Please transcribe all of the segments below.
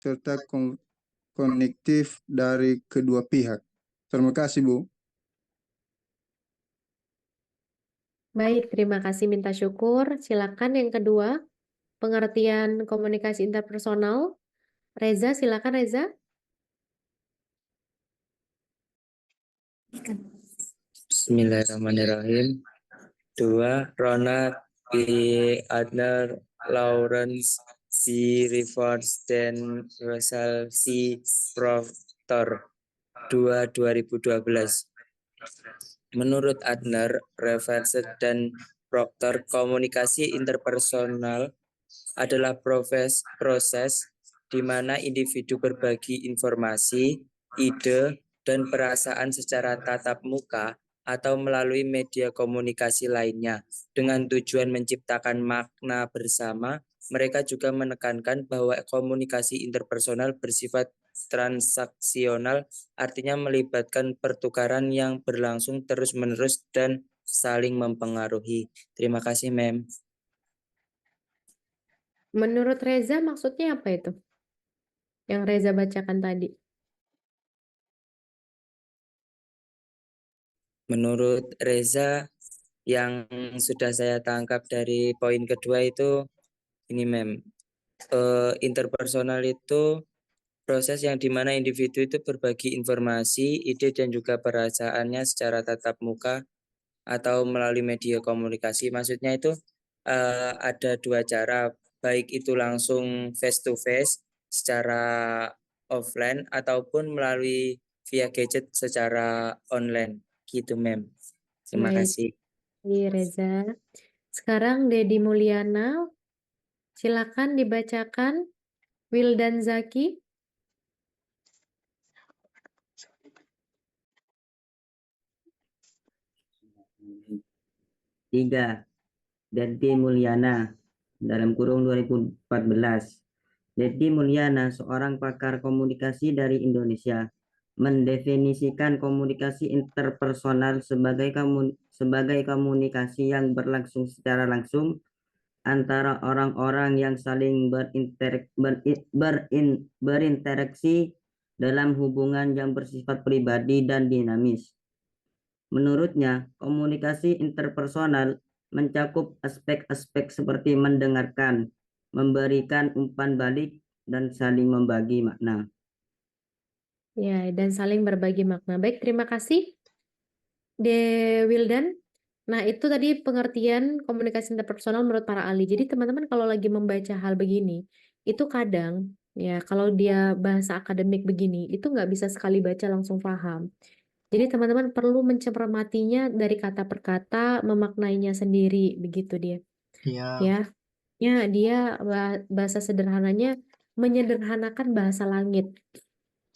serta konektif dari kedua pihak. Terima kasih, Bu. Baik, terima kasih minta syukur. Silakan yang kedua, pengertian komunikasi interpersonal. Reza, silakan Reza. Bismillahirrahmanirrahim. 2. Ronald B. Adler, Lawrence C. Rivers, dan Russell C. Proctor. 2012. Menurut Adler, Rivers, dan Proctor, komunikasi interpersonal adalah proses di mana individu berbagi informasi, ide, dan perasaan secara tatap muka atau melalui media komunikasi lainnya dengan tujuan menciptakan makna bersama. Mereka juga menekankan bahwa komunikasi interpersonal bersifat transaksional, artinya melibatkan pertukaran yang berlangsung terus-menerus dan saling mempengaruhi. Terima kasih, Mem. Menurut Reza maksudnya apa itu? Yang Reza bacakan tadi. Menurut Reza, yang sudah saya tangkap dari poin kedua itu ini, Mem. Interpersonal itu proses yang dimana individu itu berbagi informasi, ide, dan juga perasaannya secara tatap muka atau melalui media komunikasi. Maksudnya itu ada dua cara, baik itu langsung face to face secara offline ataupun melalui via gadget secara online. Gitu, Mem. Terima Baik, kasih. Reza. Sekarang Dedi Mulyana, silakan dibacakan. Wildan Zaki. 3. Dedi Mulyana dalam kurung 2014. Dedi Mulyana, seorang pakar komunikasi dari Indonesia, mendefinisikan komunikasi interpersonal sebagai komunikasi yang berlangsung secara langsung antara orang-orang yang saling berinteraksi dalam hubungan yang bersifat pribadi dan dinamis. Menurutnya, komunikasi interpersonal mencakup aspek-aspek seperti mendengarkan, memberikan umpan balik, dan saling membagi makna. Ya, dan saling berbagi makna. Baik, terima kasih, Wildan. Nah, itu tadi pengertian komunikasi interpersonal menurut para ahli. Jadi, teman-teman kalau lagi membaca hal begini, itu kadang, ya, kalau dia bahasa akademik begini, itu nggak bisa sekali baca langsung paham. Jadi, teman-teman perlu mencermatinya dari kata per kata, memaknainya sendiri, begitu dia. Iya. Ya, dia bahasa sederhananya menyederhanakan bahasa langit.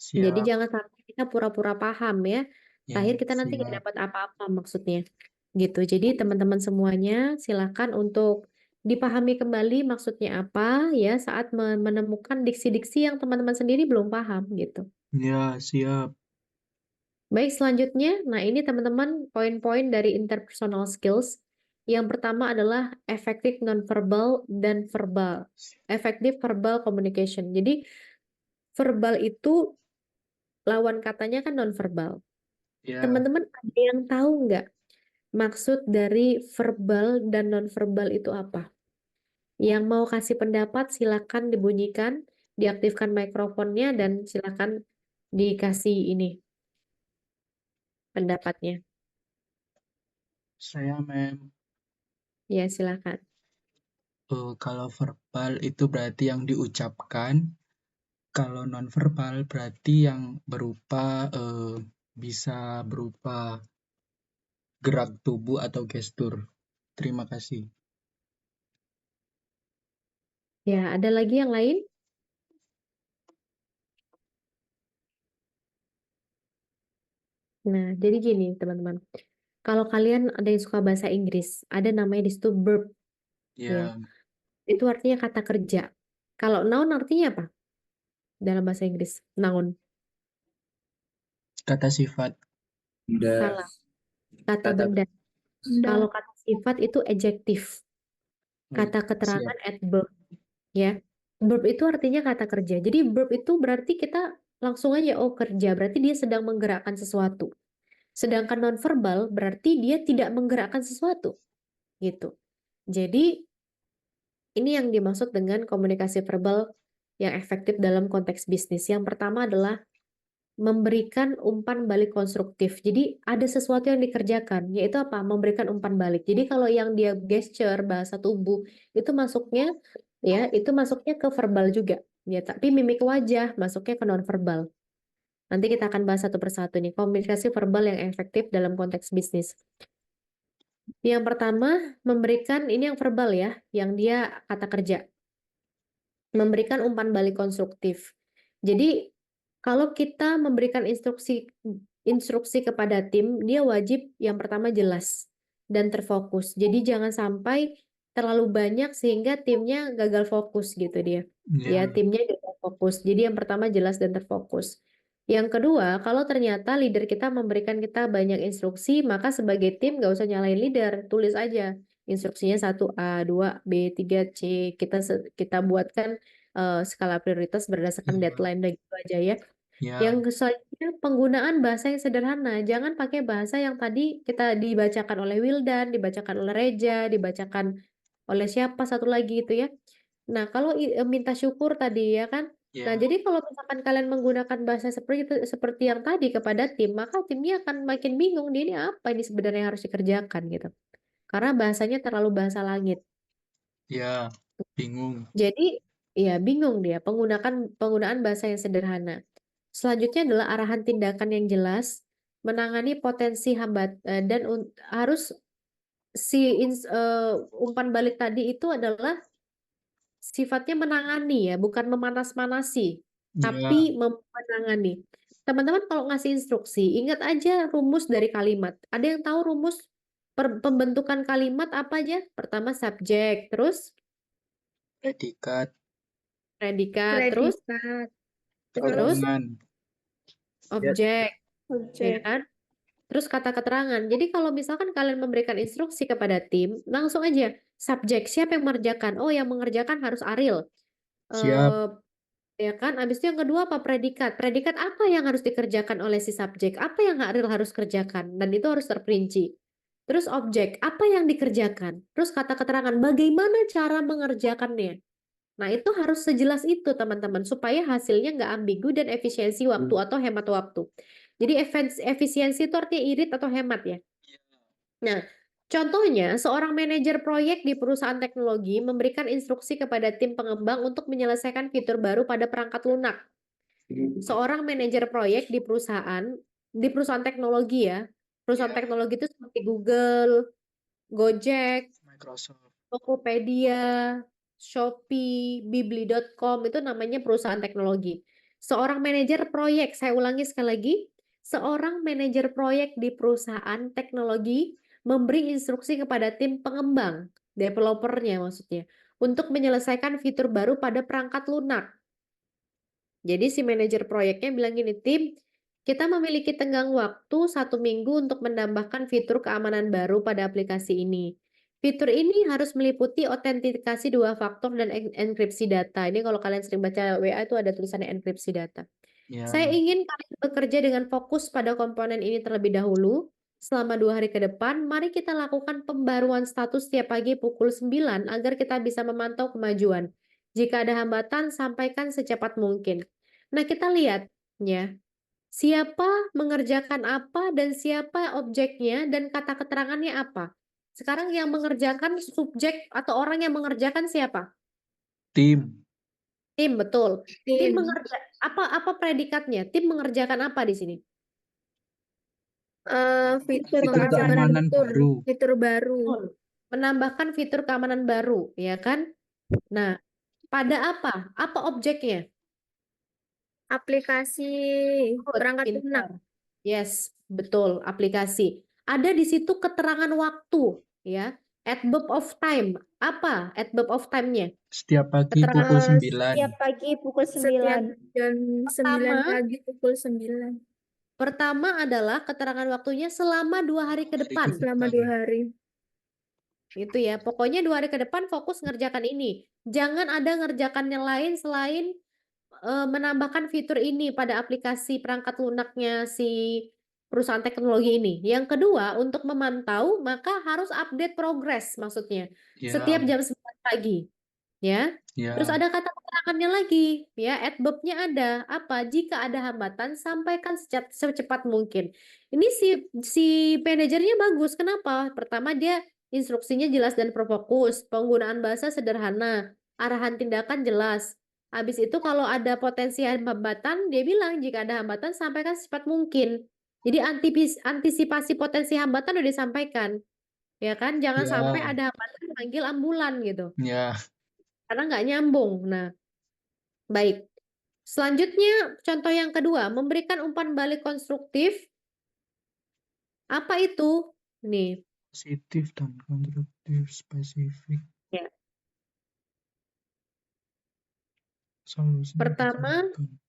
Jadi Siap. jangan sampai kita pura-pura paham ya. Ya, Akhir kita nanti nggak siap. dapat apa-apa maksudnya. Gitu. Jadi teman-teman semuanya silakan untuk dipahami kembali maksudnya apa ya saat menemukan diksi-diksi yang teman-teman sendiri belum paham gitu. Ya, siap. Baik, selanjutnya, nah ini teman-teman poin-poin dari interpersonal skills. Yang pertama adalah effective nonverbal dan verbal. Effective verbal communication. Jadi verbal itu lawan katanya kan nonverbal. Ya, Teman-teman ada yang tahu nggak maksud dari verbal dan nonverbal itu apa? Yang mau kasih pendapat silakan dibunyikan, diaktifkan mikrofonnya dan silakan dikasih ini pendapatnya. saya, Mem. Ya, silakan. Kalau verbal itu berarti yang diucapkan. Kalau nonverbal berarti yang bisa berupa gerak tubuh atau gestur. Terima kasih. Ya, ada lagi yang lain? Nah, jadi gini teman-teman. Kalau kalian ada yang suka bahasa Inggris, ada namanya di situ verb. Ya. Ya, Itu artinya kata kerja. Kalau noun artinya apa? Dalam bahasa Inggris, noun. kata sifat. Salah. Kata Kata benda. Kalau kata sifat itu adjektif. Oh, Kata keterangan siap. adverb. Ya. Verb itu artinya kata kerja. Jadi verb itu berarti kita langsung aja, oh kerja, berarti dia sedang menggerakkan sesuatu. Sedangkan nonverbal berarti dia tidak menggerakkan sesuatu, gitu. Jadi ini yang dimaksud dengan komunikasi verbal yang efektif dalam konteks bisnis. Yang pertama adalah memberikan umpan balik konstruktif. Jadi ada sesuatu yang dikerjakan, yaitu apa? Memberikan umpan balik. Jadi kalau yang dia gesture, bahasa tubuh, itu masuknya ke verbal juga. Ya, tapi mimik wajah masuknya ke nonverbal. Nanti kita akan bahas satu persatu nih, komunikasi verbal yang efektif dalam konteks bisnis. Yang pertama, memberikan, ini yang verbal ya, yang dia kata kerja. Memberikan umpan balik konstruktif. Jadi kalau kita memberikan instruksi kepada tim, dia wajib yang pertama jelas dan terfokus. Jadi jangan sampai terlalu banyak sehingga timnya gagal fokus gitu dia. Ya, timnya gagal fokus. Jadi yang pertama jelas dan terfokus. Yang kedua, kalau ternyata leader kita memberikan kita banyak instruksi, maka sebagai tim nggak usah nyalain leader, tulis aja instruksinya 1A, 2B, 3C. Kita buatkan skala prioritas berdasarkan deadline dan gitu aja ya. Yang selanjutnya penggunaan bahasa yang sederhana. Jangan pakai bahasa yang tadi kita dibacakan oleh Wildan, dibacakan oleh Reja, dibacakan oleh siapa satu lagi gitu ya. Nah, kalau minta syukur tadi ya kan. Nah, jadi kalau misalkan kalian menggunakan bahasa seperti yang tadi kepada tim, maka timnya akan makin bingung, dia ini apa ini sebenarnya yang harus dikerjakan gitu. Karena bahasanya terlalu bahasa langit. Ya, bingung. Jadi, ya bingung dia penggunaan bahasa yang sederhana. Selanjutnya adalah arahan tindakan yang jelas, menangani potensi hambat dan harus umpan balik tadi itu adalah sifatnya menangani ya, bukan memanas-manasi, tapi menangani. Teman-teman kalau ngasih instruksi, ingat aja rumus dari kalimat. Ada yang tahu rumus pembentukan kalimat apa aja? Pertama subjek, terus Predikat, terus keterangan, objek, ya kan? Terus kata keterangan. Jadi kalau misalkan kalian memberikan instruksi kepada tim, langsung aja subjek, siapa yang mengerjakan? Oh, yang mengerjakan harus Ariel. siap, Ya kan? Habis itu yang kedua apa? Predikat. Predikat apa yang harus dikerjakan oleh si subjek? Apa yang Ariel harus kerjakan? Dan itu harus terperinci. Terus objek, apa yang dikerjakan? Terus kata keterangan, bagaimana cara mengerjakannya? Nah, itu harus sejelas itu, teman-teman, supaya hasilnya nggak ambigu dan efisiensi waktu atau hemat waktu. Jadi efisiensi itu artinya irit atau hemat ya. Nah, contohnya seorang manajer proyek di perusahaan teknologi memberikan instruksi kepada tim pengembang untuk menyelesaikan fitur baru pada perangkat lunak. Seorang manajer proyek di perusahaan teknologi ya. Perusahaan teknologi itu seperti Google, Gojek, Microsoft. Tokopedia, Shopee, Bibli.com itu namanya perusahaan teknologi. Seorang manajer proyek, saya ulangi sekali lagi, seorang manajer proyek di perusahaan teknologi memberi instruksi kepada tim pengembang, developernya maksudnya, untuk menyelesaikan fitur baru pada perangkat lunak. Jadi si manajer proyeknya bilang gini, tim, kita memiliki tenggang waktu 1 minggu untuk menambahkan fitur keamanan baru pada aplikasi ini. Fitur ini harus meliputi autentikasi 2 faktor dan enkripsi data. Ini kalau kalian sering baca WA itu ada tulisannya enkripsi data. Saya ingin kalian bekerja dengan fokus pada komponen ini terlebih dahulu. Selama 2 hari ke depan, mari kita lakukan pembaruan status setiap pagi pukul 9 agar kita bisa memantau kemajuan. Jika ada hambatan, sampaikan secepat mungkin. Nah, kita lihat ya, siapa mengerjakan apa dan siapa objeknya dan kata keterangannya apa. Sekarang yang mengerjakan subjek atau orang yang mengerjakan siapa? Tim, Tim, betul. Tim Tim. apa predikatnya? Tim mengerjakan apa di sini? Fitur fitur keamanan baru. Fitur baru. Menambahkan fitur keamanan baru, ya kan? Nah, pada apa? Apa objeknya? Aplikasi perangkat lunak. Yes, betul, aplikasi. Ada di situ keterangan waktu, ya. Adverb of time. Apa adverb of time-nya? Setiap pagi Keterangan pukul 9. Setiap pagi pukul 9. Setiap jam 9 Pertama. pagi pukul 9. Pertama adalah keterangan waktunya selama 2 hari ke depan. Selama 2 hari. Itu ya, pokoknya 2 hari ke depan fokus ngerjakan ini. Jangan ada ngerjakan yang lain selain menambahkan fitur ini pada aplikasi perangkat lunaknya si perusahaan teknologi ini. Yang kedua, untuk memantau maka harus update progress maksudnya setiap Ya, jam 9 pagi. Ya. Terus ya, ada kata keterangannya lagi, ya, adverb-nya ada. Apa? Jika ada hambatan, sampaikan secepat mungkin. Ini si manajernya bagus. Kenapa? Pertama, dia instruksinya jelas dan berfokus, penggunaan bahasa sederhana, arahan tindakan jelas. Habis itu kalau ada potensi hambatan, dia bilang jika ada hambatan sampaikan secepat mungkin. Jadi antisipasi potensi hambatan udah disampaikan, ya kan? Jangan sampai ya, ada hambatan panggil ambulan gitu, ya. karena nggak nyambung. Nah, baik. Selanjutnya, contoh yang kedua, memberikan umpan balik konstruktif. Apa itu? Nih, Positif dan konstruktif spesifik. ya. Solusi yang Pertama, ditawarkan.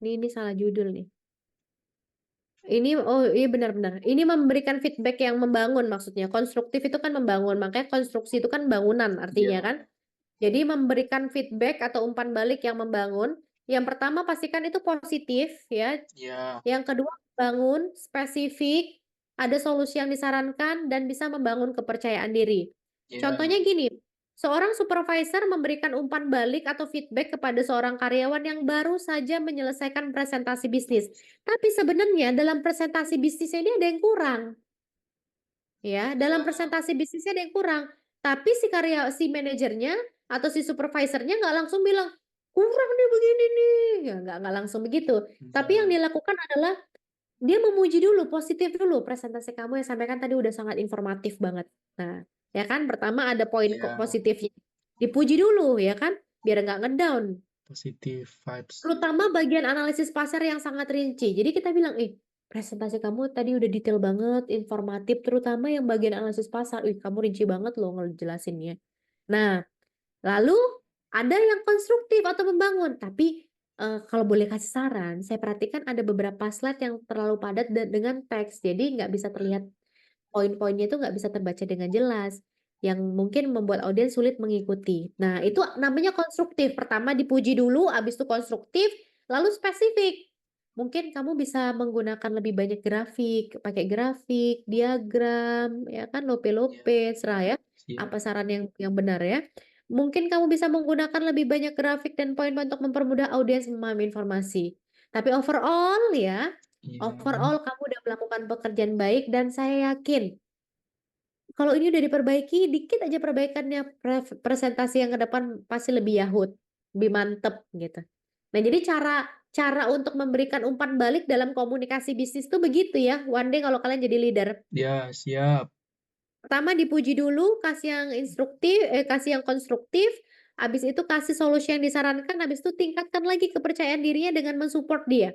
ini salah judul nih. Ini, oh iya benar-benar. Ini memberikan feedback yang membangun maksudnya. Konstruktif itu kan membangun, makanya konstruksi itu kan bangunan artinya Ya, kan. Jadi memberikan feedback atau umpan balik yang membangun. Yang pertama pastikan itu positif ya. ya, Yang kedua bangun, spesifik, ada solusi yang disarankan dan bisa membangun kepercayaan diri. ya, Contohnya gini, seorang supervisor memberikan umpan balik atau feedback kepada seorang karyawan yang baru saja menyelesaikan presentasi bisnis. Tapi sebenarnya dalam presentasi bisnisnya ini ada yang kurang. Ya, dalam ya, presentasi bisnisnya ada yang kurang. Tapi si manajernya atau si supervisornya nggak langsung bilang, kurang nih begini nih. Ya, nggak langsung begitu. Tapi yang ya, dilakukan adalah dia memuji dulu, positif dulu. Presentasi kamu yang sampaikan tadi udah sangat informatif banget. Nah, ya kan? Pertama ada poin ya. positifnya. Dipuji dulu, ya kan? Biar nggak ngedown. Positif vibes. Terutama bagian analisis pasar yang sangat rinci. Jadi kita bilang, presentasi kamu tadi udah detail banget, informatif, terutama yang bagian analisis pasar. Kamu rinci banget loh ngejelasinnya. Nah, lalu ada yang konstruktif atau membangun, tapi kalau boleh kasih saran, saya perhatikan ada beberapa slide yang terlalu padat dengan teks, jadi nggak bisa terlihat poin-poinnya itu nggak bisa terbaca dengan jelas, yang mungkin membuat audiens sulit mengikuti. Nah, itu namanya konstruktif. Pertama dipuji dulu, habis itu konstruktif, lalu spesifik. Mungkin kamu bisa menggunakan lebih banyak grafik, pakai grafik, diagram, ya kan, lope-lope, serah ya. Siap. Apa saran yang benar ya? Mungkin kamu bisa menggunakan lebih banyak grafik dan poin-poin untuk mempermudah audiens memahami informasi. Tapi overall ya, Ya, overall kamu udah melakukan pekerjaan baik dan saya yakin kalau ini udah diperbaiki, dikit aja perbaikannya, presentasi yang ke depan pasti lebih yahut, lebih mantep gitu. Nah, jadi cara untuk memberikan umpan balik dalam komunikasi bisnis tuh begitu ya. One day kalau kalian jadi leader. ya, siap. Pertama dipuji dulu, kasih yang instruktif, kasih yang konstruktif, habis itu kasih solusi yang disarankan, habis itu tingkatkan lagi kepercayaan dirinya dengan mensupport dia.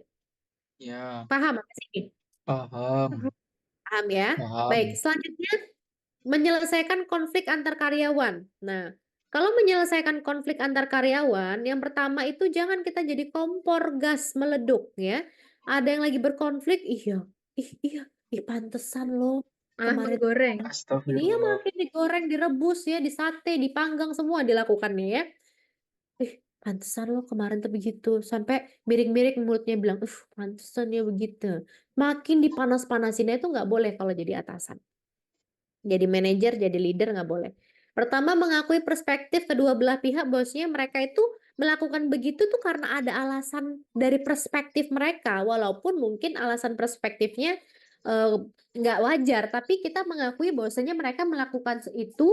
Ya, Paham sampai sini? paham, Paham ya? paham. Baik, selanjutnya menyelesaikan konflik antar karyawan. Nah, kalau menyelesaikan konflik antar karyawan, yang pertama itu jangan kita jadi kompor gas meleduk ya. Ada yang lagi berkonflik, iya, pantesan loh Malah kemarin menggoreng. ini ya Astagfirullah. makin digoreng, direbus ya, disate, dipanggang semua dilakukannya ya. Pantesan loh kemarin tuh begitu. Sampai miring-miring mulutnya bilang, pantesan ya begitu. Makin dipanas-panasinnya itu nggak boleh kalau jadi atasan. Jadi manajer, jadi leader nggak boleh. Pertama mengakui perspektif kedua belah pihak, bosnya mereka itu melakukan begitu tuh karena ada alasan dari perspektif mereka, walaupun mungkin alasan perspektifnya nggak wajar, tapi kita mengakui bahwasanya mereka melakukan itu,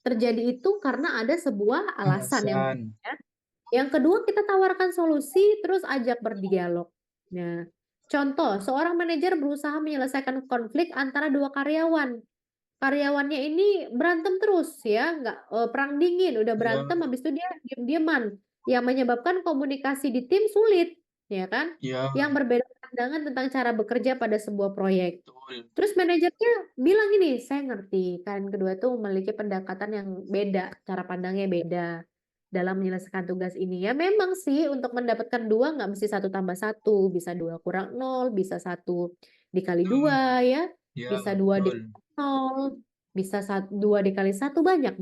terjadi itu karena ada sebuah alasan yang Alasan. ya. Yang kedua kita tawarkan solusi, terus ajak berdialog. Nah, contoh, seorang manajer berusaha menyelesaikan konflik antara dua karyawan. Karyawannya ini berantem terus ya, nggak perang dingin, udah Ya, berantem habis itu dia diem-dieman, yang menyebabkan komunikasi di tim sulit, ya kan? ya, Yang berbeda pandangan tentang cara bekerja pada sebuah proyek. betul. Terus manajernya bilang gini, saya ngerti kalian kedua tuh memiliki pendekatan yang beda, cara pandangnya beda dalam menyelesaikan tugas ini. Ya memang sih untuk mendapatkan 2 nggak mesti 1+1, bisa 2 kurang 0, bisa 1 dikali 2 ya, Ya, bisa 2 betul. dikali 0. Bisa 2 dikali 1 banyak.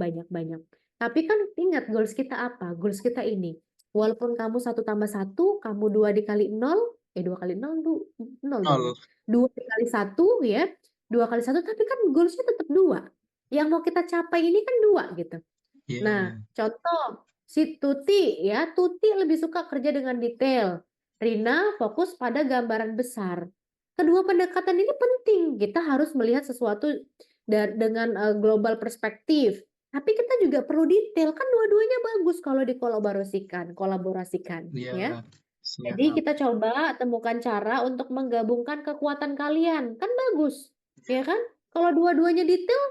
Tapi kan ingat goals kita apa? Goals kita ini. Walaupun kamu 1 tambah 1, kamu 2 dikali 0, 2 kali 0 0 dong ya. 2 dikali 1 ya, 2 kali 1 tapi kan goalsnya tetap 2. Yang mau kita capai ini kan 2 gitu. Nah, Ya. contoh si Tuti ya, Tuti lebih suka kerja dengan detail. Rina fokus pada gambaran besar. Kedua pendekatan ini penting. Kita harus melihat sesuatu dengan global perspektif. Tapi kita juga perlu detail. Kan dua-duanya bagus kalau kolaborasikan, ya. Ya. Jadi Siap. kita coba temukan cara untuk menggabungkan kekuatan kalian. Kan bagus, ya kan? Kalau dua-duanya detail,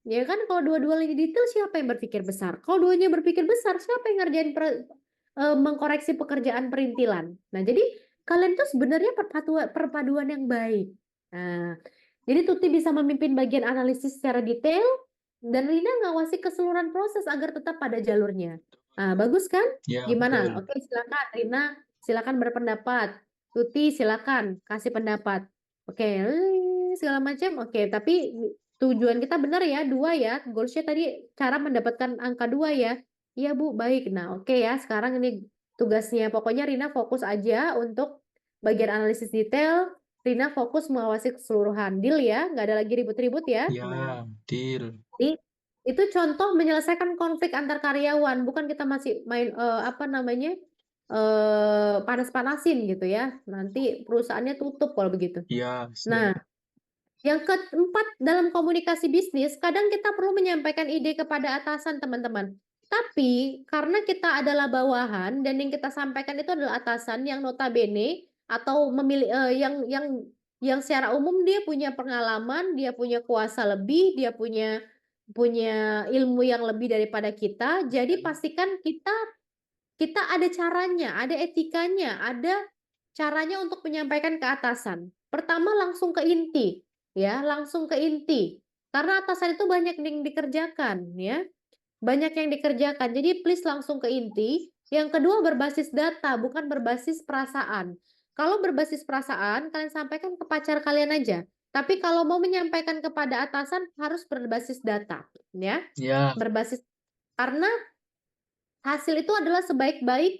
ya kan? Kalau dua-duanya detail, siapa yang berpikir besar? Kalau duanya berpikir besar, siapa yang ngerjain mengkoreksi pekerjaan perintilan? Nah, jadi kalian tuh sebenarnya perpaduan yang baik. Nah, jadi Tuti bisa memimpin bagian analisis secara detail, dan Rina ngawasi keseluruhan proses agar tetap pada jalurnya. Nah, bagus kan? Ya, Gimana? betul. Oke, silakan Rina, silakan berpendapat. Tuti silakan kasih pendapat. Oke, segala macam. Oke, tapi tujuan kita benar ya, 2 ya. Goalsnya tadi cara mendapatkan angka 2 ya. Iya Bu, baik. Nah, oke ya. Sekarang ini tugasnya. Pokoknya Rina fokus aja untuk bagian analisis detail. Rina fokus mengawasi keseluruhan. Deal ya? Nggak ada lagi ribut-ribut ya? Ya, Nah, deal. jadi itu contoh menyelesaikan konflik antar karyawan. Bukan kita masih main panas-panasin gitu ya. Nanti perusahaannya tutup kalau begitu. Ya, Nah, siap. yang keempat dalam komunikasi bisnis, kadang kita perlu menyampaikan ide kepada atasan, teman-teman. Tapi karena kita adalah bawahan dan yang kita sampaikan itu adalah atasan yang notabene atau memilih yang secara umum dia punya pengalaman, dia punya kuasa lebih, dia punya ilmu yang lebih daripada kita. Jadi pastikan kita ada caranya, ada etikanya, ada caranya untuk menyampaikan ke atasan. Pertama langsung ke inti, ya, langsung ke inti. Karena atasan itu banyak yang dikerjakan, ya. Banyak yang dikerjakan. Jadi please langsung ke inti. Yang kedua berbasis data, bukan berbasis perasaan. Kalau berbasis perasaan, kalian sampaikan ke pacar kalian aja. Tapi kalau mau menyampaikan kepada atasan harus berbasis data, ya. Ya, Berbasis karena hasil itu adalah sebaik-baik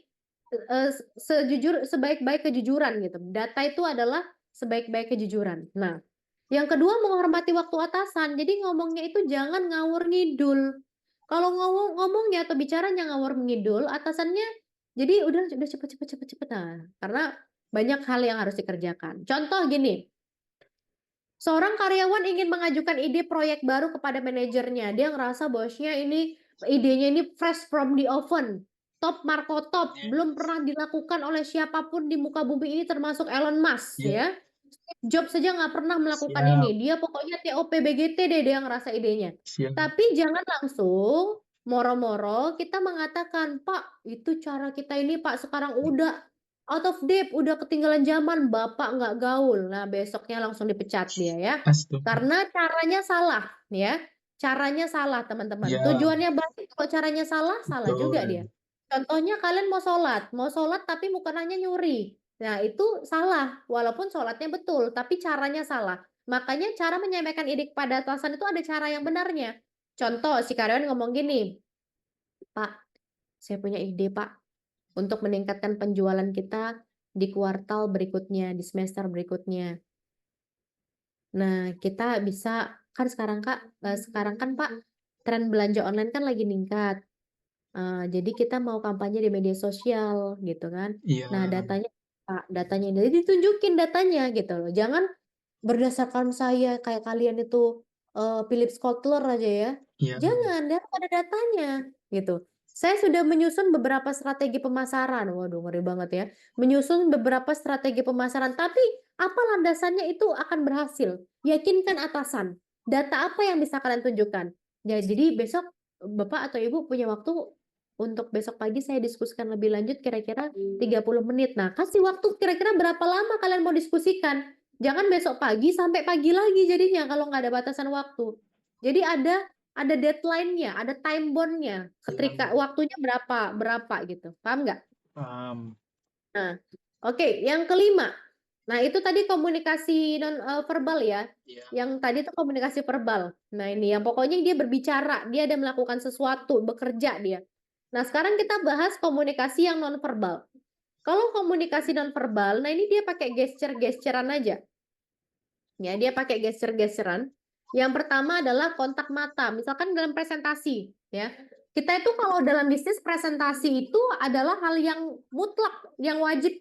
kejujuran gitu. Data itu adalah sebaik-baik kejujuran. Nah, yang kedua menghormati waktu atasan. Jadi ngomongnya itu jangan ngawur ngidul. Kalau ngomongnya atau bicaranya ngawur ngidul, atasannya jadi udah cepet. Nah, karena banyak hal yang harus dikerjakan. Contoh gini, seorang karyawan ingin mengajukan ide proyek baru kepada manajernya. Dia ngerasa bosnya idenya ini fresh from the oven. Top Marco top, belum pernah dilakukan oleh siapapun di muka bumi ini termasuk Elon Musk ya, ya. Job saja nggak pernah melakukan siap. ini. Dia pokoknya TOP BGT deh dia ngerasa idenya. Siap. Tapi jangan langsung moro-moro kita mengatakan, Pak, itu cara kita ini Pak sekarang udah out of date, udah ketinggalan zaman, Bapak nggak gaul. Nah, besoknya langsung dipecat dia ya. Astaga. Karena caranya salah ya. Caranya salah, teman-teman. Ya, Tujuannya baik, kalau caranya salah, salah juga betul. dia. Contohnya kalian mau sholat tapi mukanya nyuri. Nah, itu salah. Walaupun sholatnya betul, tapi caranya salah. Makanya cara menyampaikan ide kepada atasan itu ada cara yang benarnya. Contoh, si karyawan ngomong gini, Pak, saya punya ide, Pak, untuk meningkatkan penjualan kita di kuartal berikutnya, di semester berikutnya. Nah, kita bisa, kan sekarang kan Pak, tren belanja online kan lagi meningkat. Jadi kita mau kampanye di media sosial gitu kan. Iya, Nah, datanya jadi ditunjukin datanya gitu loh. Jangan berdasarkan saya kayak kalian itu Philips Kotler aja ya. iya, Jangan, harus ada datanya gitu. Saya sudah menyusun beberapa strategi pemasaran. Waduh, ngeri banget ya. Menyusun beberapa strategi pemasaran, tapi apa landasannya itu akan berhasil? Yakinkan atasan. Data apa yang bisa kalian tunjukkan? Ya, jadi besok Bapak atau Ibu punya waktu untuk besok pagi saya diskusikan lebih lanjut kira-kira 30 menit. Nah, kasih waktu kira-kira berapa lama kalian mau diskusikan. Jangan besok pagi sampai pagi lagi jadinya kalau nggak ada batasan waktu. Jadi ada deadline-nya, ada time bond-nya. Ketika waktunya berapa gitu. Paham nggak? paham. Nah, oke, yang kelima. Nah, itu tadi komunikasi non verbal ya. Iya. Yang tadi itu komunikasi verbal. Nah, ini yang pokoknya dia berbicara, dia ada melakukan sesuatu, bekerja dia. Nah, sekarang kita bahas komunikasi yang non verbal. Kalau komunikasi non verbal, nah ini dia pakai gesture-gesturean aja. Ya, dia pakai gesture-gesturean. Yang pertama adalah kontak mata. Misalkan dalam presentasi, ya. Kita itu kalau dalam bisnis presentasi itu adalah hal yang mutlak, yang wajib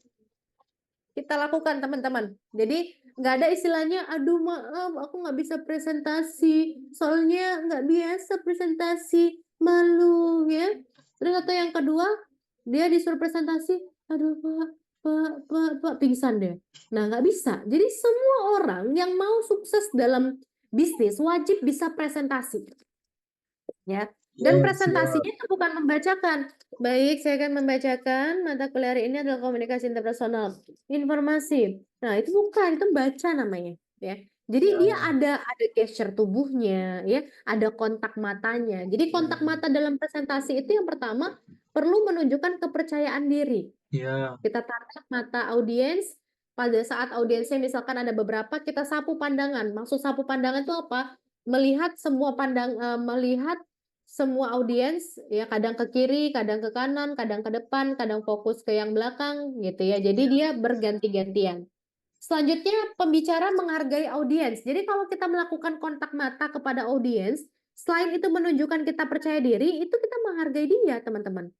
kita lakukan teman-teman. Jadi nggak ada istilahnya, aduh maaf aku nggak bisa presentasi, soalnya nggak biasa presentasi, malu ya. Terus atau yang kedua, dia disuruh presentasi, aduh pak, pingsan deh. Nah nggak bisa. Jadi semua orang yang mau sukses dalam bisnis wajib bisa presentasi. Ya. Dan presentasinya itu bukan membacakan. Baik, saya akan membacakan mata kuliah hari ini adalah komunikasi interpersonal. Informasi. Nah, itu bukan, itu baca namanya, ya. Jadi dia ada gesture tubuhnya, ya, ada kontak matanya. Jadi kontak mata dalam presentasi itu yang pertama perlu menunjukkan kepercayaan diri. Iya. Kita tatap mata audiens, pada saat audiensnya misalkan ada beberapa, kita sapu pandangan. Maksud sapu pandangan itu apa? Melihat semua audiens, ya, kadang ke kiri, kadang ke kanan, kadang ke depan, kadang fokus ke yang belakang gitu ya. Jadi dia berganti-gantian. Selanjutnya pembicara menghargai audiens. Jadi kalau kita melakukan kontak mata kepada audiens, selain itu menunjukkan kita percaya diri, itu kita menghargai dia, teman-teman.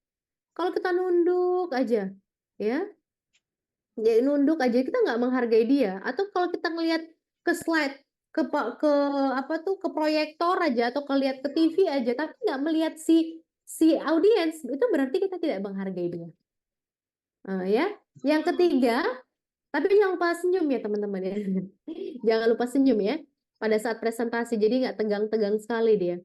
Kalau kita nunduk aja, ya, nunduk aja kita nggak menghargai dia. Atau kalau kita ngelihat ke slide, ke ke proyektor aja atau lihat ke TV aja, tapi nggak melihat si audiens, itu berarti kita tidak menghargai dia. Ya, yang ketiga, tapi jangan lupa senyum ya teman-teman ya. Jangan lupa senyum ya pada saat presentasi, jadi nggak tegang-tegang sekali dia.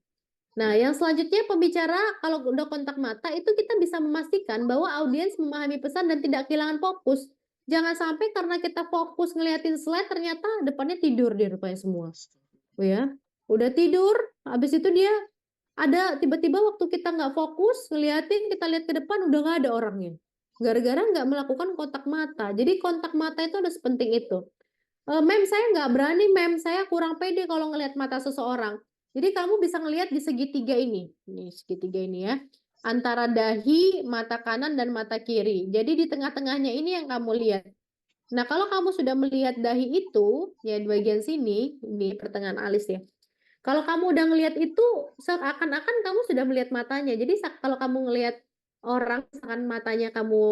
Nah, yang selanjutnya pembicara kalau udah kontak mata itu kita bisa memastikan bahwa audiens memahami pesan dan tidak kehilangan fokus. Jangan sampai karena kita fokus ngeliatin slide ternyata depannya tidur dia rupanya semua. Oh ya, udah tidur, habis itu dia ada tiba-tiba waktu kita nggak fokus ngeliatin, kita lihat ke depan udah nggak ada orangnya. Gara-gara nggak melakukan kontak mata. Jadi kontak mata itu ada sepenting itu. Mem, saya nggak berani, mem, saya kurang pede kalau ngelihat mata seseorang. Jadi kamu bisa ngelihat di segitiga ini segitiga ini ya, antara dahi, mata kanan dan mata kiri. Jadi di tengah-tengahnya ini yang kamu lihat. Nah, kalau kamu sudah melihat dahi itu, ya di bagian sini, di pertengahan alis ya. Kalau kamu udah ngelihat itu, seakan-akan kamu sudah melihat matanya. Jadi kalau kamu ngelihat orang, misalkan matanya kamu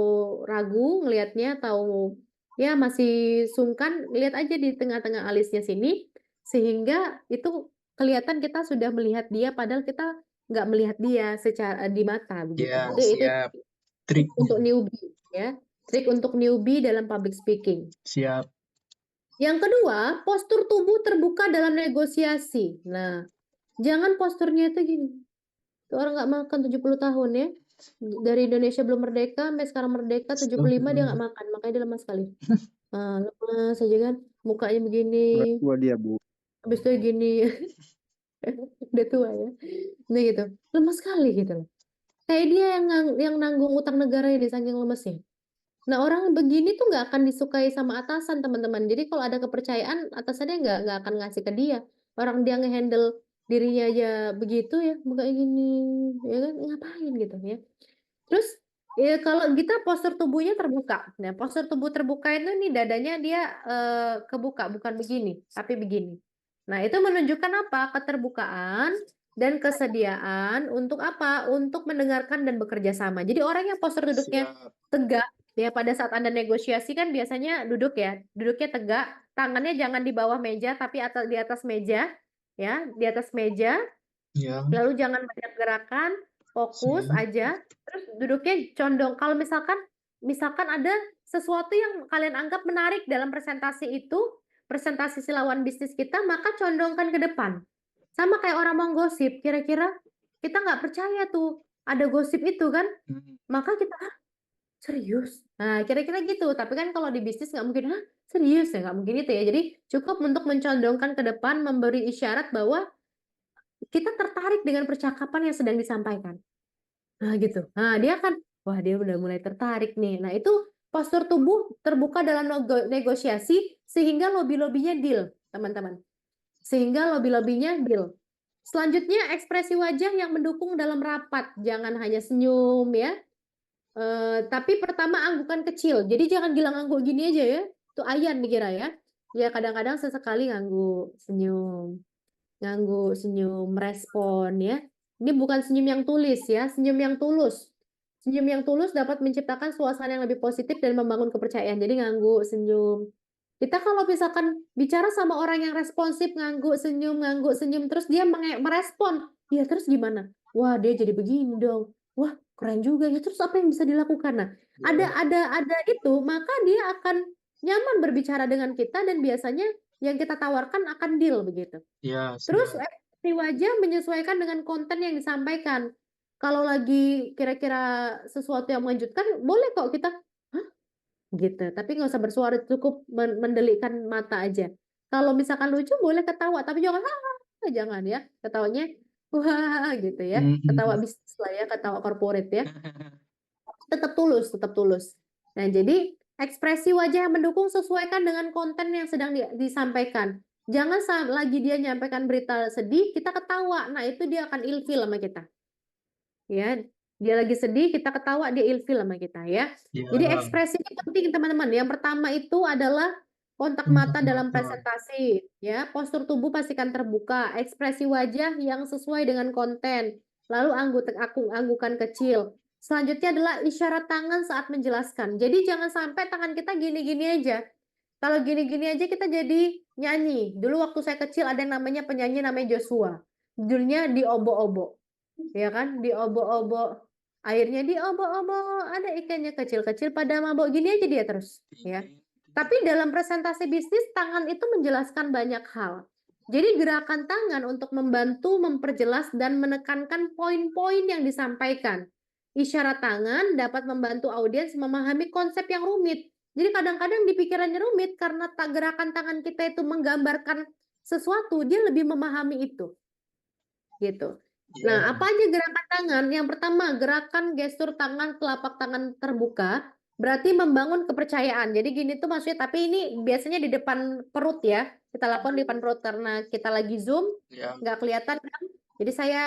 ragu ngelihatnya atau ya masih sungkan, lihat aja di tengah-tengah alisnya sini, sehingga itu kelihatan kita sudah melihat dia, padahal kita nggak melihat dia secara di mata begitu. Iya, Itu siap. Trik. untuk newbie ya, trik untuk newbie dalam public speaking. Siap. Yang kedua, postur tubuh terbuka dalam negosiasi. Nah, jangan posturnya itu gini. Tuh orang nggak makan 70 tahun ya. Dari Indonesia belum merdeka, sampai sekarang merdeka 75 dia nggak makan. Makanya dia lemah sekali. Nah, lemas aja kan. Mukanya begini. Udah tua dia, Bu. Habis itu gini. Udah tua ya. Nah gitu. Lemas sekali gitu loh. Kayak dia yang nanggung utang negara ini saking lemesnya. Nah, orang begini tuh nggak akan disukai sama atasan, teman-teman. Jadi kalau ada kepercayaan, atasannya nggak akan ngasih ke dia. Orang dia ngehandle dirinya aja begitu ya, kayak gini, ya kan, ngapain gitu ya. Terus ya kalau kita postur tubuhnya terbuka. Nah, postur tubuh terbuka itu nih dadanya dia kebuka, bukan begini, tapi begini. Nah, itu menunjukkan apa? Keterbukaan dan kesediaan untuk apa? Untuk mendengarkan dan bekerja sama. Jadi orang yang postur duduknya Siap. tegak, ya pada saat Anda negosiasi kan biasanya duduk ya, duduknya tegak, tangannya jangan di bawah meja tapi di atas meja, ya, di atas meja. Iya. Lalu jangan banyak gerakan, fokus Siap. aja, terus duduknya condong. Kalau misalkan ada sesuatu yang kalian anggap menarik dalam presentasi itu, presentasi si lawan bisnis kita, maka condongkan ke depan. Sama kayak orang mau gosip, kira-kira kita nggak percaya tuh ada gosip itu kan, maka kita serius. Nah, kira-kira gitu. Tapi kan kalau di bisnis nggak mungkin, serius ya, nggak mungkin itu ya. Jadi cukup untuk mencondongkan ke depan, memberi isyarat bahwa kita tertarik dengan percakapan yang sedang disampaikan. Nah, gitu. Nah, dia akan, wah dia udah mulai tertarik nih. Nah, itu postur tubuh terbuka dalam negosiasi sehingga lobby-lobbynya deal, teman-teman. Sehingga lobby-lobbynya deal. Selanjutnya, ekspresi wajah yang mendukung dalam rapat. Jangan hanya senyum ya. Tapi pertama anggukan kecil. Jadi jangan bilang angguk gini aja ya. Itu ayan dikira ya. Ya kadang-kadang sesekali ngangguk senyum. Ngangguk senyum, respon ya. Ini bukan senyum yang tulis ya, senyum yang tulus. Senyum yang tulus dapat menciptakan suasana yang lebih positif dan membangun kepercayaan. Jadi ngangguk senyum. Kita kalau misalkan bicara sama orang yang responsif, ngangguk senyum, terus dia merespon, ya terus gimana? Wah, dia jadi begini dong. Wah, keren juga ya. Terus apa yang bisa dilakukan? Nah, ada itu, maka dia akan nyaman berbicara dengan kita dan biasanya yang kita tawarkan akan deal begitu. Ya, Terus siap. ekspresi wajah menyesuaikan dengan konten yang disampaikan. Kalau lagi kira-kira sesuatu yang mengejutkan, boleh kok kita gitu, tapi nggak usah bersuara, cukup mendelikkan mata aja. Kalau misalkan lucu boleh ketawa, tapi jangan jangan ya, ketawanya wah gitu ya, ketawa bisnis lah ya, ketawa corporate ya, tetap tulus, tetap tulus. Nah jadi ekspresi wajah yang mendukung sesuaikan dengan konten yang sedang disampaikan. Jangan saat lagi dia nyampaikan berita sedih kita ketawa, nah itu dia akan ilfil sama kita. Ya, dia lagi sedih, kita ketawa, dia ilfil sama kita ya. Jadi Ya, ekspresi ini penting teman-teman. Yang pertama itu adalah kontak mata dalam presentasi, ya. Postur tubuh pastikan terbuka, ekspresi wajah yang sesuai dengan konten. Lalu anggukan kecil. Selanjutnya adalah isyarat tangan saat menjelaskan. Jadi jangan sampai tangan kita gini-gini aja. Kalau gini-gini aja kita jadi nyanyi. Dulu waktu saya kecil ada yang namanya penyanyi namanya Joshua. Judulnya Diobok-obok. Ya kan, diobok-obok, airnya diobok-obok, ada ikannya kecil-kecil pada mabok, gini aja dia terus ya. Tapi dalam presentasi bisnis tangan itu menjelaskan banyak hal. Jadi gerakan tangan untuk membantu memperjelas dan menekankan poin-poin yang disampaikan. Isyarat tangan dapat membantu audiens memahami konsep yang rumit. Jadi kadang-kadang di pikirannya rumit karena gerakan tangan kita itu menggambarkan sesuatu, dia lebih memahami itu. Gitu. Nah, apa aja gerakan tangan? Yang pertama, gerakan gestur tangan, telapak tangan terbuka, berarti membangun kepercayaan. Jadi gini tuh maksudnya, tapi ini biasanya di depan perut ya. Kita lakukan di depan perut karena kita lagi zoom, nggak kelihatan kan? Jadi saya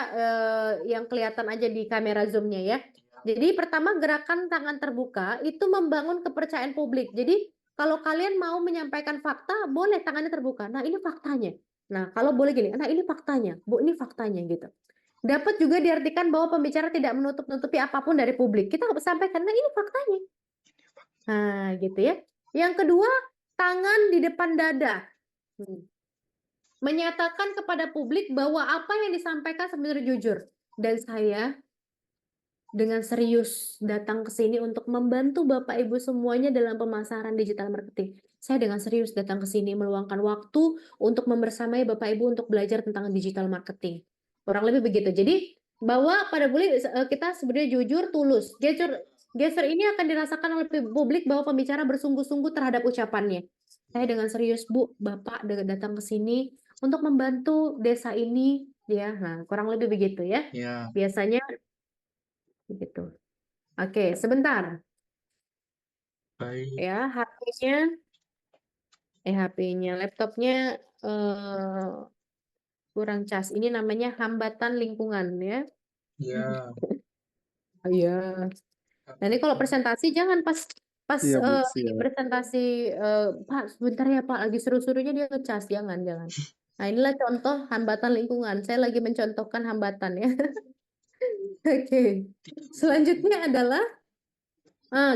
yang kelihatan aja di kamera zoomnya ya. Jadi pertama gerakan tangan terbuka itu membangun kepercayaan publik. Jadi kalau kalian mau menyampaikan fakta, boleh tangannya terbuka. Nah, ini faktanya. Nah, kalau boleh gini, nah ini faktanya, Bu, ini faktanya gitu. Dapat juga diartikan bahwa pembicara tidak menutup-nutupi apapun dari publik. Kita sampaikan, nah ini faktanya. Nah, gitu ya. Yang kedua, tangan di depan dada. Menyatakan kepada publik bahwa apa yang disampaikan sebenarnya jujur. Dan saya dengan serius datang ke sini untuk membantu Bapak Ibu semuanya dalam pemasaran digital marketing. Saya dengan serius datang ke sini meluangkan waktu untuk membersamai Bapak Ibu untuk belajar tentang digital marketing. Kurang lebih begitu. Jadi bahwa pada kita sebenarnya jujur, tulus. Gesture ini akan dirasakan oleh publik bahwa pembicara bersungguh-sungguh terhadap ucapannya. Saya dengan serius, Bu, Bapak datang ke sini untuk membantu desa ini, ya. Nah, kurang lebih begitu ya. Biasanya begitu. Oke, sebentar. baik. Ya, HP-nya, laptopnya kurang cas. Ini namanya hambatan lingkungan ya. Ya, Iya. Nanti kalau presentasi jangan pas Iya, Bu, lagi siap. presentasi Pak, sebentar ya Pak, lagi seru-serunya dia ngecas, jangan. Nah, inilah contoh hambatan lingkungan. Saya lagi mencontohkan hambatan ya. Oke. Selanjutnya adalah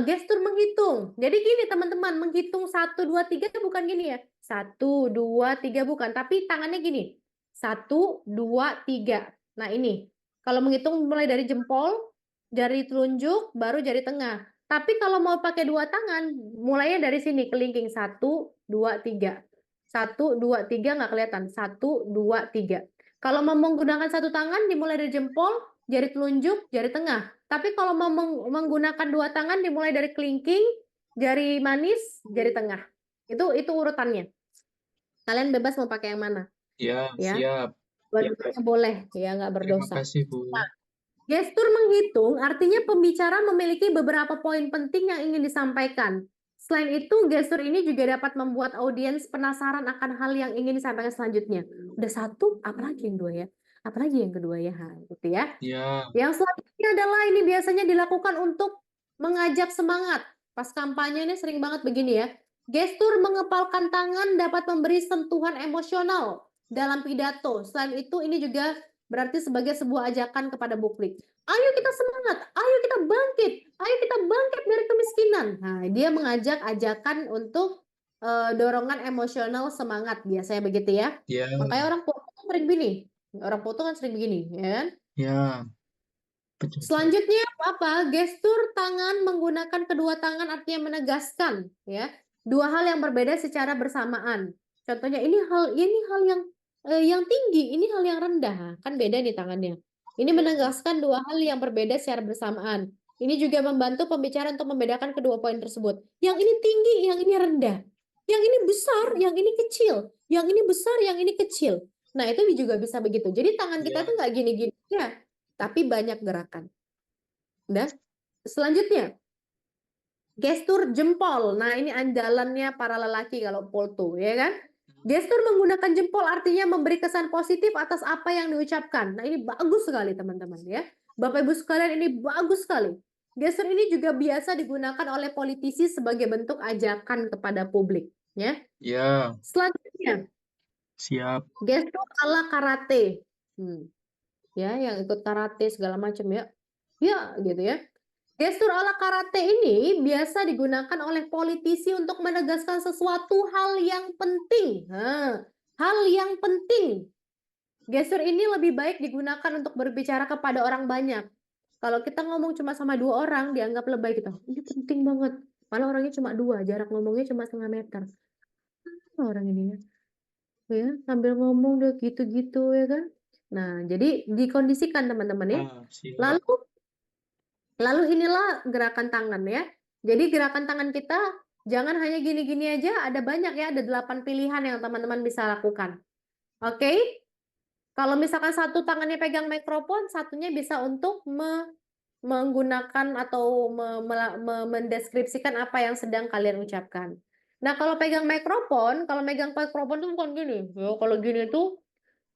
gestur menghitung. Jadi gini teman-teman, menghitung 1, 2, 3 bukan gini ya. 1, 2, 3 bukan, tapi tangannya gini. 1, 2, 3. Nah ini, kalau menghitung mulai dari jempol, jari telunjuk, baru jari tengah. Tapi kalau mau pakai dua tangan, mulainya dari sini, kelingking. 1, 2, 3. 1, 2, 3 nggak kelihatan. 1, 2, 3. Kalau mau menggunakan satu tangan, dimulai dari jempol, jari telunjuk, jari tengah. Tapi kalau mau menggunakan dua tangan dimulai dari kelingking, jari manis, jari tengah. Itu urutannya. Kalian bebas mau pakai yang mana. ya, Ya. siap. Dua-duanya boleh, ya nggak Terima berdosa. kasih, Bu. Nah, Gestur menghitung artinya pembicara memiliki beberapa poin penting yang ingin disampaikan. Selain itu, gestur ini juga dapat membuat audiens penasaran akan hal yang ingin disampaikan selanjutnya. Udah satu, apalagi yang dua ya? Apalagi yang kedua ya? Gitu ya. Ya. Yang selanjutnya adalah ini biasanya dilakukan untuk mengajak semangat. Pas kampanye ini sering banget begini ya. Gestur mengepalkan tangan dapat memberi sentuhan emosional dalam pidato. Selain itu, ini juga berarti sebagai sebuah ajakan kepada publik. Ayo kita semangat, ayo kita bangkit dari kemiskinan. Nah, dia mengajak ajakan untuk dorongan emosional semangat, biasanya begitu ya. Ya. Makanya orang foto kan sering begini. Orang foto kan sering begini, ya kan? Ya. Betul. Selanjutnya apa? Gestur tangan menggunakan kedua tangan artinya menegaskan, ya. Dua hal yang berbeda secara bersamaan. Contohnya ini hal yang tinggi, ini hal yang rendah, kan beda nih tangannya. Ini menegaskan dua hal yang berbeda secara bersamaan. Ini juga membantu pembicara untuk membedakan kedua poin tersebut. Yang ini tinggi, yang ini rendah. Yang ini besar, yang ini kecil. Yang ini besar, yang ini kecil. Nah, itu juga bisa begitu. Jadi tangan kita tuh nggak gini-gini ya, tapi banyak gerakan. Dan selanjutnya, gestur jempol. Nah, ini andalannya para lelaki kalau foto, ya kan? Gestur menggunakan jempol artinya memberi kesan positif atas apa yang diucapkan. Nah, ini bagus sekali teman-teman ya. Bapak Ibu sekalian, ini bagus sekali. Gestur ini juga biasa digunakan oleh politisi sebagai bentuk ajakan kepada publik, ya. Ya. Selanjutnya, Siap. gestur ala karate. Ya, yang ikut karate segala macam ya. Ya, gitu ya. Gestur ala karate ini biasa digunakan oleh politisi untuk menegaskan sesuatu hal yang penting. Hal yang penting. Gestur ini lebih baik digunakan untuk berbicara kepada orang banyak. Kalau kita ngomong cuma sama 2 orang, dianggap lebay gitu. Ini penting banget. Malah orangnya cuma 2, jarak ngomongnya cuma 1/2 meter. Orang ini ya. Ya, sambil ngomong udah gitu-gitu ya kan. Nah, jadi dikondisikan teman-teman ya. Siap. Lalu inilah gerakan tangan ya. Jadi gerakan tangan kita jangan hanya gini-gini aja, ada banyak ya, ada 8 pilihan yang teman-teman bisa lakukan. Oke? Kalau misalkan satu tangannya pegang mikrofon, satunya bisa untuk menggunakan atau mendeskripsikan apa yang sedang kalian ucapkan. Nah, kalau pegang mikrofon tuh bukan gini. Ya, kalau gini tuh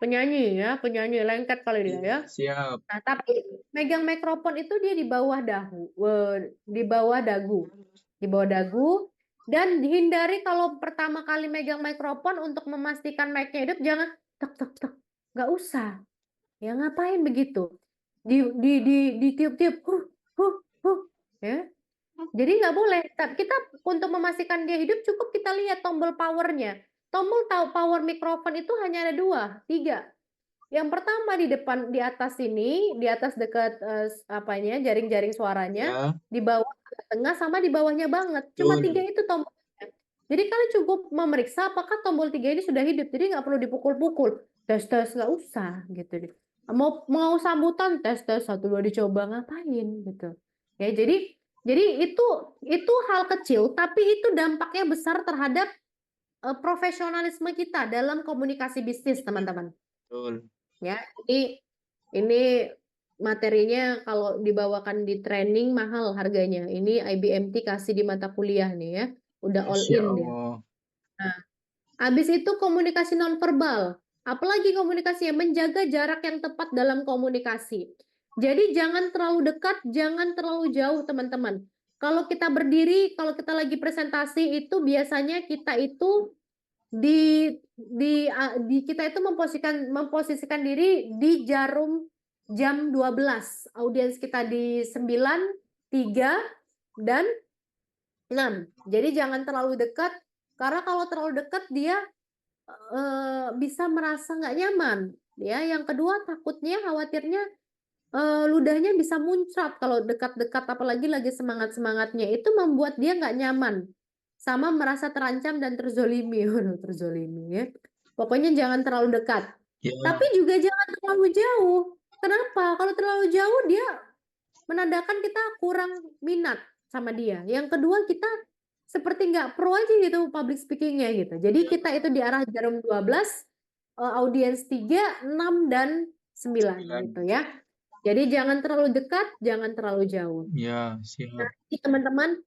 penyanyi ya, penyanyi lengket kali dia ya. Siap. Nah, tapi megang mikrofon itu dia di bawah di bawah dagu, dan dihindari kalau pertama kali megang mikrofon untuk memastikan mic-nya hidup jangan tek tek tek, nggak usah. Ya ngapain begitu? Ditiup-tiup, ya. Jadi nggak boleh. Kita untuk memastikan dia hidup cukup kita lihat tombol powernya. Tombol power mikrofon itu hanya ada 2, 3. Yang pertama di depan, di atas sini, di atas dekat jaring-jaring suaranya, Ya. di bawah, tengah, sama di bawahnya banget. Cuma 3 itu tombolnya. Jadi kalian cukup memeriksa apakah tombol 3 ini sudah hidup. Jadi nggak perlu dipukul-pukul. Tes nggak usah gitu. Mau sambutan tes 1 2 dicoba, ngapain gitu. Ya, jadi itu hal kecil tapi itu dampaknya besar terhadap profesionalisme kita dalam komunikasi bisnis, teman-teman. Betul. Ya, ini materinya kalau dibawakan di training mahal harganya. Ini IBMT kasih di mata kuliah nih ya. Udah all Masya in dia. Allah. Nah, habis itu komunikasi nonverbal. Apalagi komunikasi yang menjaga jarak yang tepat dalam komunikasi. Jadi jangan terlalu dekat, jangan terlalu jauh, teman-teman. Kalau kita berdiri, kalau kita lagi presentasi itu biasanya kita itu kita itu memposisikan diri di jarum jam 12. Audiens kita di 9, 3, dan 6. Jadi jangan terlalu dekat, karena kalau terlalu dekat dia bisa merasa nggak nyaman. Ya, yang kedua takutnya, khawatirnya ludahnya bisa muncrat kalau dekat-dekat, apalagi lagi semangat-semangatnya. Itu membuat dia nggak nyaman. Sama merasa terancam dan terzolimi. Terzolimi ya. Pokoknya jangan terlalu dekat. Ya. Tapi juga jangan terlalu jauh. Kenapa? Kalau terlalu jauh dia menandakan kita kurang minat sama dia. Yang kedua kita seperti nggak pro aja gitu public speakingnya gitu. Jadi kita itu di arah jarum 12, audiens 3, 6, dan 9 gitu ya. Jadi jangan terlalu dekat, jangan terlalu jauh. Ya, siap. Jadi, teman-teman,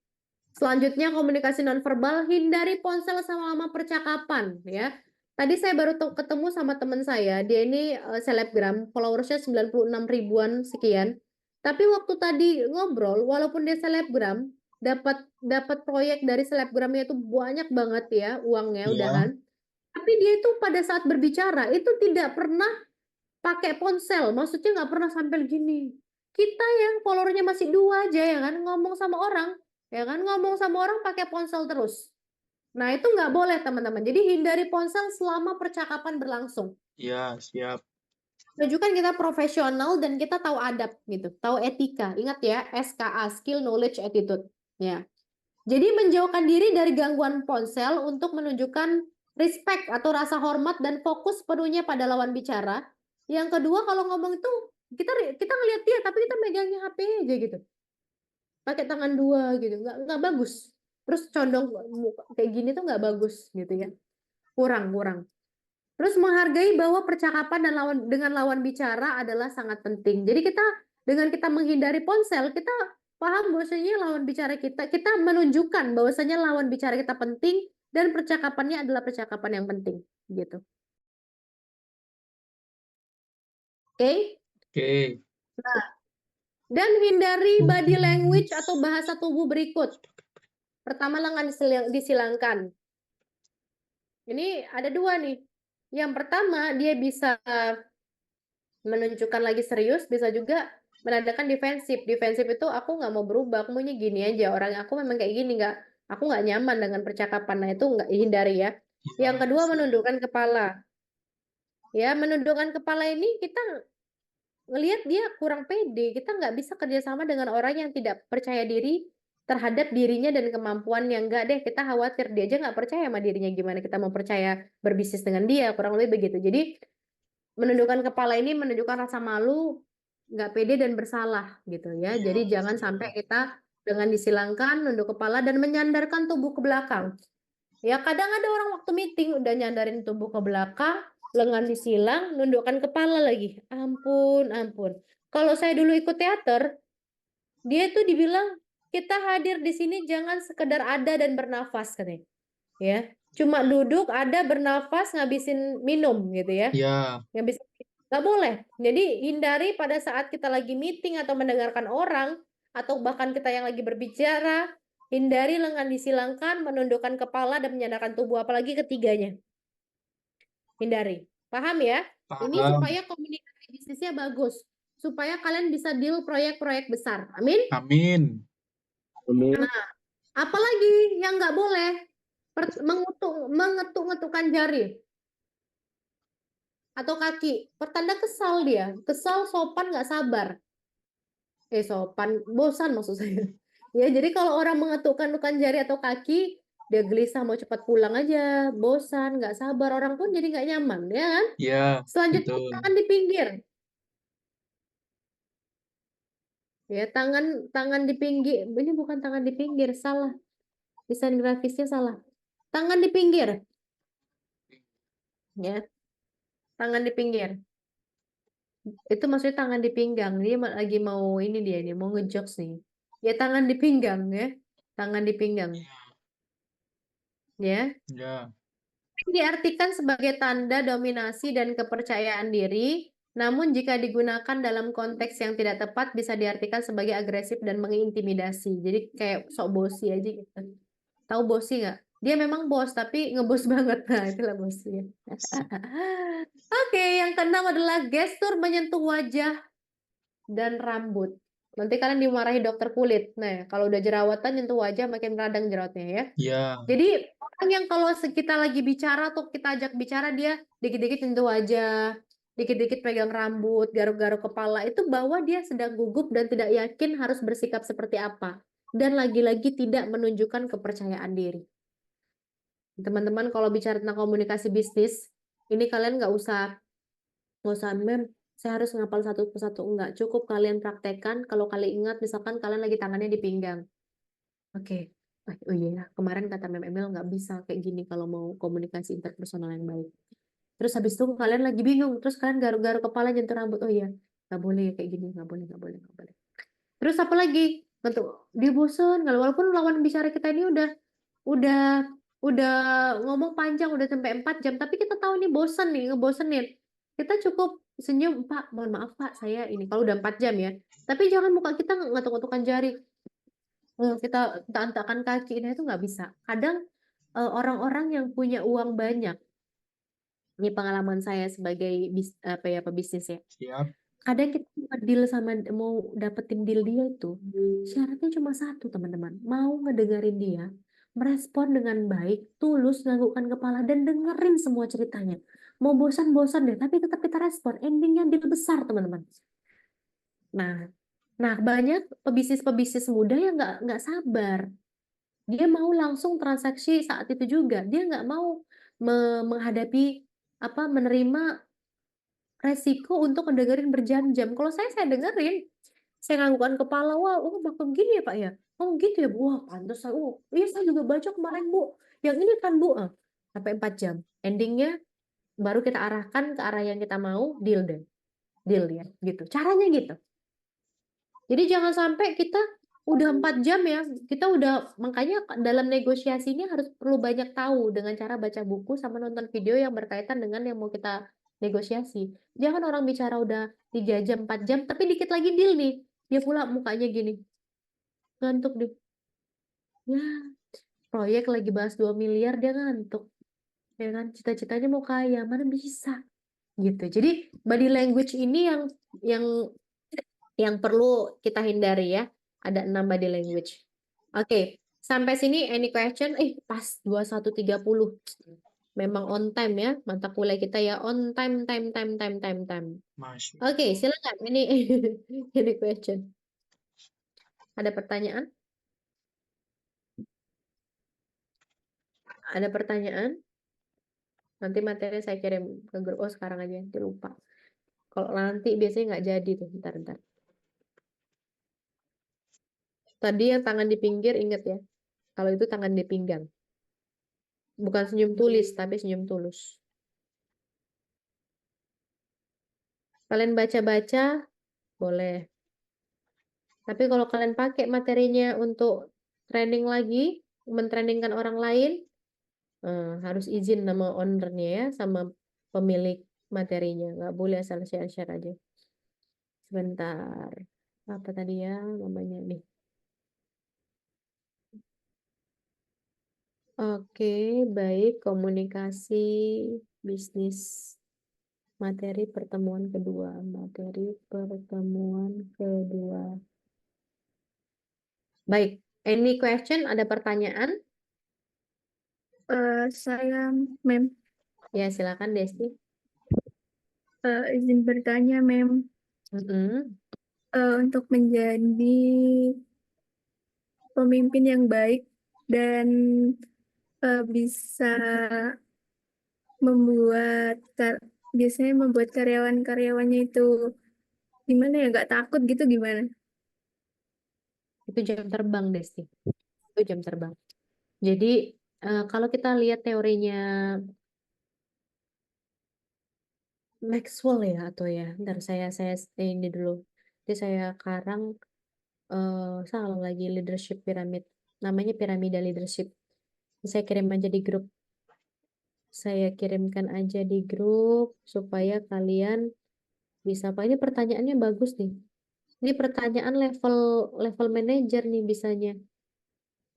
selanjutnya komunikasi nonverbal, hindari ponsel selama percakapan ya. Tadi saya baru ketemu sama teman saya, dia ini selebgram, followersnya 96 ribuan sekian. Tapi waktu tadi ngobrol, walaupun dia selebgram, dapat proyek dari selebgramnya itu banyak banget ya uangnya Iya. udahan. Tapi dia itu pada saat berbicara itu tidak pernah pakai ponsel, maksudnya nggak pernah sampai gini. Kita yang followernya masih 2 aja ya kan, ngomong sama orang, ya kan, ngomong sama orang pakai ponsel terus. Nah itu nggak boleh teman-teman. Jadi hindari ponsel selama percakapan berlangsung. Ya, siap. Tunjukkan kita profesional dan kita tahu adab gitu, tahu etika. Ingat ya, SKA, skill, knowledge, attitude. Ya. Jadi menjauhkan diri dari gangguan ponsel untuk menunjukkan respect atau rasa hormat dan fokus penuhnya pada lawan bicara. Yang kedua, kalau ngomong itu kita ngeliat dia tapi kita megangnya HP aja gitu. Pakai tangan 2 gitu, nggak bagus. Terus condong kayak gini tuh nggak bagus gitu ya. Kurang. Terus menghargai bahwa percakapan dengan lawan bicara adalah sangat penting. Jadi dengan kita menghindari ponsel, kita paham bahwasanya lawan bicara kita menunjukkan bahwasanya lawan bicara kita penting dan percakapannya adalah percakapan yang penting gitu. Oke? Oke. Dan hindari body language atau bahasa tubuh berikut. Pertama, lengan disilangkan. Ini ada 2 nih. Yang pertama, dia bisa menunjukkan lagi serius, bisa juga menandakan defensif. Defensif itu aku nggak mau berubah, aku maunya gini aja. Orang aku memang kayak gini, aku nggak nyaman dengan percakapan. Nah itu nggak hindari ya. Yang kedua, menundukkan kepala. Ya, menundukkan kepala ini kita ngelihat dia kurang pede. Kita nggak bisa kerjasama dengan orang yang tidak percaya diri terhadap dirinya dan kemampuannya. Enggak deh, kita khawatir dia aja nggak percaya sama dirinya, gimana kita mau percaya berbisnis dengan dia, kurang lebih begitu. Jadi menundukkan kepala ini menunjukkan rasa malu, nggak pede dan bersalah gitu ya. Iya, Jadi jangan sampai kita dengan disilangkan, nunduk kepala dan menyandarkan tubuh ke belakang. Ya kadang ada orang waktu meeting udah nyandarin tubuh ke belakang, lengan disilang, nundukkan kepala lagi. Ampun. Kalau saya dulu ikut teater, dia tuh dibilang kita hadir di sini jangan sekedar ada dan bernafas katanya. Ya, cuma duduk, ada, bernafas, ngabisin minum gitu ya. Ya, Ngabisin nggak boleh. Jadi hindari pada saat kita lagi meeting atau mendengarkan orang atau bahkan kita yang lagi berbicara, hindari lengan disilangkan, menundukkan kepala dan menyandarkan tubuh, apalagi ketiganya. Hindari. Paham ya? Ini paham. supaya komunikasi bisnisnya bagus, supaya kalian bisa deal proyek-proyek besar. Amin. Amin. Apalagi yang nggak boleh mengetuk-ngetukkan jari atau kaki. Pertanda kesal dia, kesal, sopan, nggak sabar. Sopan, bosan maksud saya. Ya, jadi kalau orang mengetuk-ngetukkan jari atau kaki, dia gelisah mau cepat pulang aja, bosan, nggak sabar, orang pun jadi nggak nyaman, ya kan? Ya, Selanjutnya betul. tangan di pinggir. Ya, tangan di pinggir. Ini bukan tangan di pinggir, salah. Desain grafisnya salah. Tangan di pinggir. Ya, tangan di pinggir. Itu maksudnya tangan di pinggang. Dia lagi mau ini dia nih, mau ngejokes nih. Ya tangan di pinggang ya. Tangan di pinggang. Ya. Ya, Diartikan sebagai tanda dominasi dan kepercayaan diri, namun jika digunakan dalam konteks yang tidak tepat bisa diartikan sebagai agresif dan mengintimidasi. Jadi kayak sok bosi aja gitu. Tahu bosi nggak? Dia memang bos tapi ngebos banget. Nah, itulah bosi. Oke, yang keenam adalah gestur menyentuh wajah dan rambut. Nanti kalian dimarahi dokter kulit. Nah, kalau udah jerawatan nyentuh wajah makin radang jerawatnya ya. ya, Jadi orang yang kalau kita lagi bicara atau kita ajak bicara dia dikit-dikit nyentuh wajah, dikit-dikit pegang rambut, garuk-garuk kepala, itu bahwa dia sedang gugup dan tidak yakin harus bersikap seperti apa. Dan lagi-lagi tidak menunjukkan kepercayaan diri. Teman-teman kalau bicara tentang komunikasi bisnis, ini kalian nggak usah mem, saya harus ngapal satu persatu, enggak. Cukup kalian praktekkan, kalau kalian ingat misalkan kalian lagi tangannya di pinggang. Oke. Oh iya, kemarin kata Mem Emil nggak bisa kayak gini kalau mau komunikasi interpersonal yang baik. Terus habis itu kalian lagi bingung, terus kalian garuk-garuk kepala nyentuh rambut. Oh iya, nggak boleh kayak gini, nggak boleh, nggak boleh, nggak boleh. Terus apa lagi? Untuk dia bosen kalau walaupun lawan bicara kita ini udah udah ngomong panjang udah sampai 4 jam tapi kita tahu nih bosen nih ngebosenin. Kita cukup senyum, Pak, mohon maaf Pak, saya ini kalau udah 4 jam ya. Tapi jangan muka kita ngatuk-ngatukan jari. Kita antakkan kaki, nah itu nggak bisa. Kadang orang-orang yang punya uang banyak, ini pengalaman saya sebagai pebisnis ya. Siap. Kadang kita mau dapetin deal dia itu syaratnya cuma satu, teman-teman. Mau ngedengerin dia, merespon dengan baik, tulus, nganggukkan kepala dan dengerin semua ceritanya. Mau bosan-bosan deh, tapi tetap kita respon. Endingnya deal besar, teman-teman. Nah, banyak pebisnis muda yang nggak sabar. Dia mau langsung transaksi saat itu juga. Dia nggak mau menghadapi menerima resiko untuk ngedengerin berjam-jam. Kalau saya dengerin. Saya nganggukkan kepala, wah, oh bakal gini ya Pak ya? Oh gitu ya Bu, wah pantas saya, oh iya saya juga baca kemarin Bu, yang ini kan Bu, sampai 4 jam. Endingnya baru kita arahkan ke arah yang kita mau, deal deh. Deal ya, gitu. Caranya gitu. Jadi jangan sampai kita udah 4 jam ya, kita udah, makanya dalam negosiasi ini harus perlu banyak tahu dengan cara baca buku sama nonton video yang berkaitan dengan yang mau kita negosiasi. Jangan orang bicara udah 3 jam, 4 jam, tapi dikit lagi deal nih. Dia pula mukanya gini, ngantuk deh. Ya, proyek lagi bahas 2 miliar, dia ngantuk. Ya kan, cita-citanya mau kaya, mana bisa. Gitu. Jadi body language ini yang perlu kita hindari ya. Ada 6 body language. Oke, sampai sini any question? Pas 21.30. Memang on time ya, mata kuliah kita ya on time. Masuk. Oke, silakan. Ini any question. Ada pertanyaan? Ada pertanyaan? Nanti materi saya kirim ke grup. Oh, sekarang aja, nanti lupa. Kalau nanti biasanya nggak jadi tuh, bentar. Tadi yang tangan di pinggir, inget ya. Kalau itu tangan di pinggang. Bukan senyum tulis, tapi senyum tulus. Kalian baca-baca, boleh. Tapi kalau kalian pakai materinya untuk training lagi, mentrainingkan orang lain, harus izin nama ownernya ya, sama pemilik materinya. Nggak boleh asal share-share aja. Sebentar. Apa tadi ya namanya nih? Oke, baik. Komunikasi bisnis. Materi pertemuan kedua. Baik. Any question? Ada pertanyaan? Saya, Mem, Ya, silakan Desti. izin bertanya, Mem, Mm-mm. untuk menjadi pemimpin yang baik dan bisa biasanya membuat karyawan-karyawannya itu gimana ya, nggak takut gitu gimana? Itu jam terbang, Desti. Itu jam terbang. Jadi, kalau kita lihat teorinya Maxwell ya, atau ya, ntar saya ini dulu. Jadi saya karang, salah lagi leadership pyramid. Namanya piramida leadership. Saya kirim aja di grup. Saya kirimkan aja di grup supaya kalian bisa. Pak, ini pertanyaannya bagus nih. Ini pertanyaan level manager nih bisanya.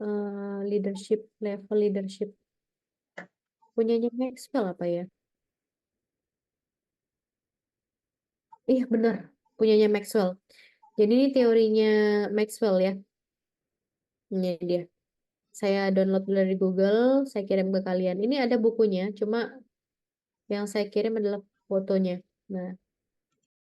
Level leadership. Punyanya Maxwell apa ya? Iya benar, punyanya Maxwell. Jadi ini teorinya Maxwell ya. Ini dia. Saya download dari Google, saya kirim ke kalian. Ini ada bukunya, cuma yang saya kirim adalah fotonya. Nah,